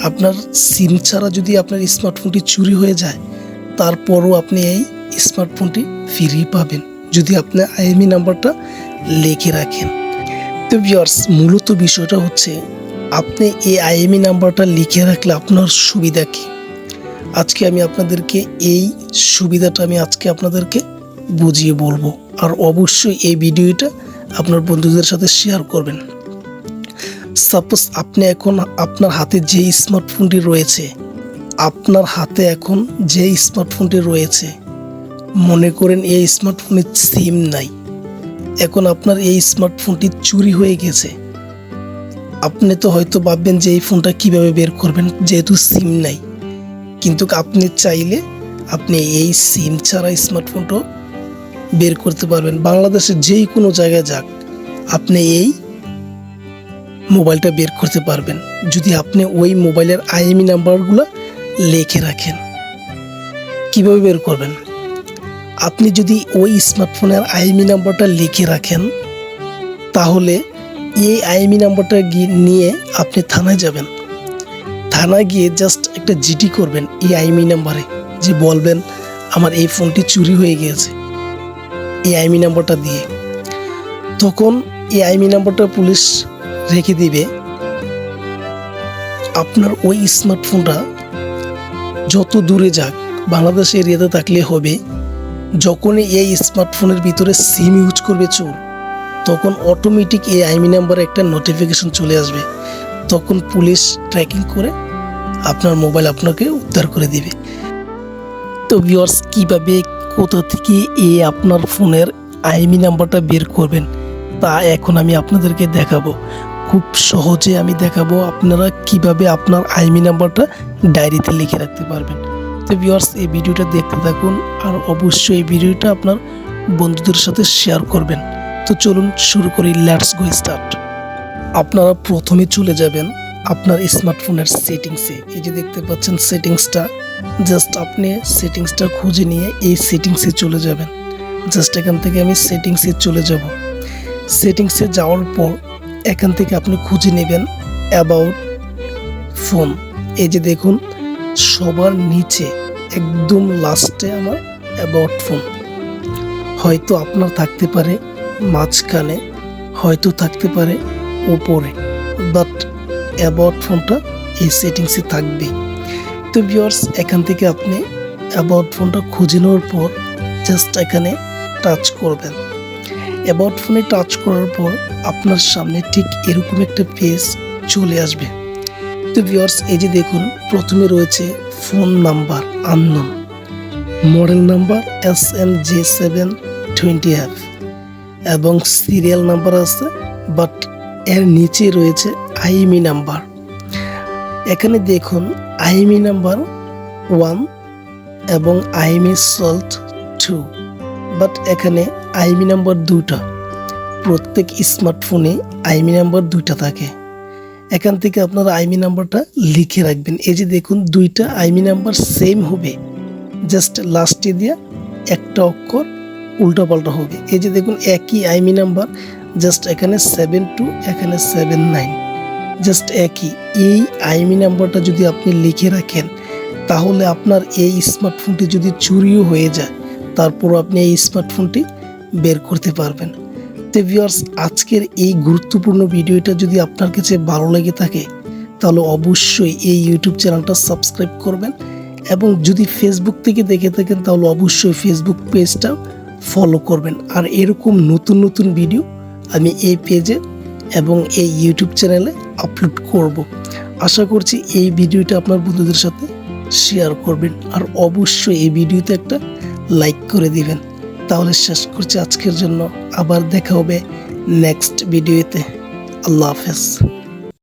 আপনার সিম ছাড়া যদি আপনার স্মার্টফোনটি চুরি হয়ে যায়, তারপরও আপনি এই স্মার্টফোনটি ফিরিয়ে পাবেন যদি আপনি IMEI নাম্বারটা লিখে রাখেন। তো ভিউয়ার্স, মূলত বিষয়টা হচ্ছে আপনি এই IMEI নাম্বারটা লিখে রাখলে আপনার সুবিধা কী, আজকে আমি আপনাদেরকে এই সুবিধাটা আপনাদেরকে বুঝিয়ে বলবো। আর অবশ্যই এই ভিডিওটা আপনার বন্ধুদের সাথে শেয়ার করবেন। সাপোজ আপনি এখন আপনার হাতে যে স্মার্টফোনটি রয়েছে, মনে করেন এই স্মার্টফোনের সিম নাই, এখন আপনার এই স্মার্টফোনটি চুরি হয়ে গেছে। আপনি তো হয়তো ভাববেন যে এই ফোনটা কিভাবে বের করবেন যেহেতু সিম নাই, কিন্তু আপনি চাইলে আপনি এই সিম ছাড়া স্মার্টফোনটাও বের করতে পারবেন। বাংলাদেশের যেই কোনো জায়গায় যাক, আপনি এই মোবাইলটা বের করতে পারবেন যদি আপনি ওই মোবাইলের IMEI নাম্বারগুলো লিখে রাখেন। কিভাবে বের করবেন? আপনি যদি ওই স্মার্টফোনের IMEI নাম্বারটা লিখে রাখেন, তাহলে এই IMEI নাম্বারটা নিয়ে আপনি থানায় যাবেন। থানায় গিয়ে জাস্ট একটা জিডি করবেন এই IMEI নাম্বারে, যে বলবেন আমার এই ফোনটি চুরি হয়ে গিয়েছে এই IMEI নাম্বারটা দিয়ে। তখন এই IMEI নাম্বারটা পুলিশ রেখে দিবে। আপনার ওই স্মার্টফোনটা যত দূরে যাক, বাংলাদেশ এরিয়াতে থাকলে হবে, যখনই এই স্মার্টফোনের ভিতরে সিম ইউজ করবে চোর, তখন অটোমেটিক এই IMEI নাম্বারে একটা নোটিফিকেশন চলে আসবে। তখন পুলিশ ট্র্যাকিং করে আপনার মোবাইল আপনাকে উদ্ধার করে দিবে। তো ভিউয়ার্স, কীভাবে কোথা থেকে এই আপনার ফোনের IMEI নাম্বারটা বের করবেন তা এখন আমি আপনাদেরকে দেখাবো। খুব সহজে আমি দেখাবো আপনারা কিভাবে আপনার IMEI নাম্বারটা ডায়েরিতে লিখে রাখতে পারবেন। তো ভিউয়ার্স, এই ভিডিওটা দেখতে থাকুন আর অবশ্যই এই ভিডিওটা আপনার বন্ধুদের সাথে শেয়ার করবেন। তো চলুন শুরু করি, লেটস গো স্টার্ট। আপনারা প্রথমে চলে যাবেন আপনার স্মার্টফোনের সেটিংসে। এই যে দেখতে পাচ্ছেন সেটিংসটা, জাস্ট আপনি সেটিংসটা খুঁজে নিয়ে এই সেটিংসে চলে যাবেন। জাস্ট এখান থেকে আমি সেটিংসে চলে যাব। সেটিংসে যাওয়ার পর এখান থেকে আপনি খুঁজে নেবেন অ্যাবাউট ফোন। এই যে দেখুন সবার নিচে একদম লাস্টে আমার অ্যাবাউট ফোন। হয়তো আপনার থাকতে পারে মাঝখানে, হয়তো থাকতে পারে উপরে, বাট অ্যাবাউট ফোনটা এই সেটিংসে থাকবে। তো ভিউয়ার্স, এখান থেকে আপনি অ্যাবাউট ফোনটা খুঁজে নেওয়ার পর জাস্ট এখানে টাচ করবেন। অ্যাবাউট ফোনে টাচ করার পর আপনার সামনে ঠিক এরকম একটা পেজ চলে আসবে। তো ভিউয়ার্স, এই যে দেখুন প্রথমে রয়েছে phone number unknown, model number SM-J720F এবং সিরিয়াল নাম্বার আছে, বাট এর নিচে রয়েছে IMEI নাম্বার। এখানে দেখুন IMEI নাম্বার 1 এবং IMEI সল্ট 2, বাট এখানে IMEI নাম্বার 2টা। প্রত্যেক স্মার্টফোনে IMEI নাম্বার 2টা থাকে। এখান থেকে আপনারা IMEI নাম্বারটা লিখে রাখবেন। এই যে দেখুন দুইটা IMEI নাম্বার সেম হবে, জাস্ট লাস্টে দিয়ে একটা অক্ষর উল্টাপাল্টা হবে। এই যে দেখুন একই IMEI নাম্বার, জাস্ট এখানে 72, এখানে 79, জাস্ট একই। এই IMEI নাম্বারটা যদি আপনি লিখে রাখেন, তাহলে আপনার এই স্মার্টফোনটি যদি চুরিও হয়ে যায়, তারপরও আপনি এই স্মার্টফোনটি বের করতে পারবেন। তো ভিউয়ার্স, আজকের এই গুরুত্বপূর্ণ ভিডিওটা যদি আপনার কাছে ভালো লেগে থাকে, তাহলে অবশ্যই এই ইউটিউব চ্যানেলটা সাবস্ক্রাইব করবেন, এবং যদি ফেসবুক থেকে দেখে থাকেন তাহলে অবশ্যই ফেসবুক পেজটা ফলো করবেন। আর এরকম নতুন নতুন ভিডিও আমি এই পেজে এবং এই ইউটিউব চ্যানেলে আপলোড করব। আশা করছি এই ভিডিওটা আপনার বন্ধুদের সাথে শেয়ার করবেন, আর অবশ্যই এই ভিডিওতে একটা লাইক করে দিবেন। তাহলে শেষ করছি আজকের জন্য, আবার দেখা হবে নেক্সট ভিডিওতে। আল্লাহ হাফেজ।